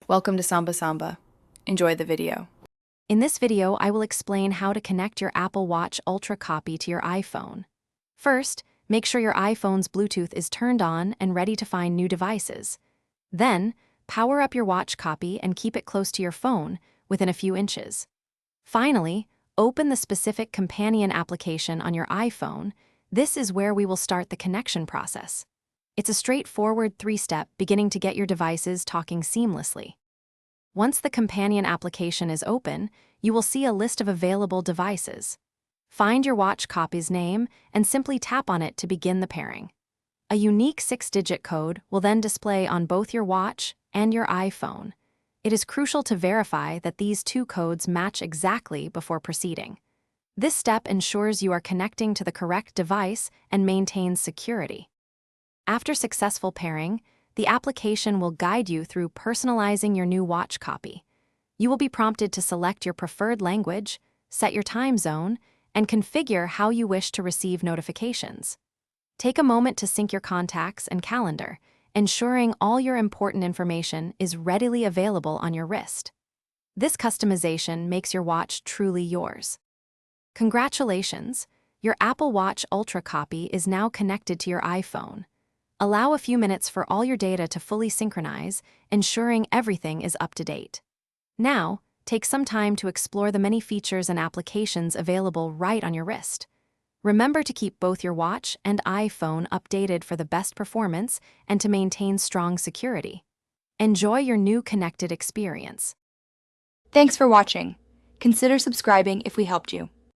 Welcome to Samba Samba. Enjoy the video. In this video, I will explain how to connect your Apple Watch Ultra copy to your iPhone. First, make sure your iPhone's Bluetooth is turned on and ready to find new devices. Then, power up your watch copy and keep it close to your phone, within a few inches. Finally, open the specific companion application on your iPhone. This is where we will start the connection process. It's a straightforward three-step beginning to get your devices talking seamlessly. Once the companion application is open, you will see a list of available devices. Find your watch copy's name and simply tap on it to begin the pairing. A unique 6-digit code will then display on both your watch and your iPhone. It is crucial to verify that these two codes match exactly before proceeding. This step ensures you are connecting to the correct device and maintains security. After successful pairing, the application will guide you through personalizing your new watch copy. You will be prompted to select your preferred language, set your time zone, and configure how you wish to receive notifications. Take a moment to sync your contacts and calendar, ensuring all your important information is readily available on your wrist. This customization makes your watch truly yours. Congratulations! Your Apple Watch Ultra copy is now connected to your iPhone. Allow a few minutes for all your data to fully synchronize, ensuring everything is up to date. Now, take some time to explore the many features and applications available right on your wrist. Remember to keep both your watch and iPhone updated for the best performance and to maintain strong security. Enjoy your new connected experience. Thanks for watching. Consider subscribing if we helped you.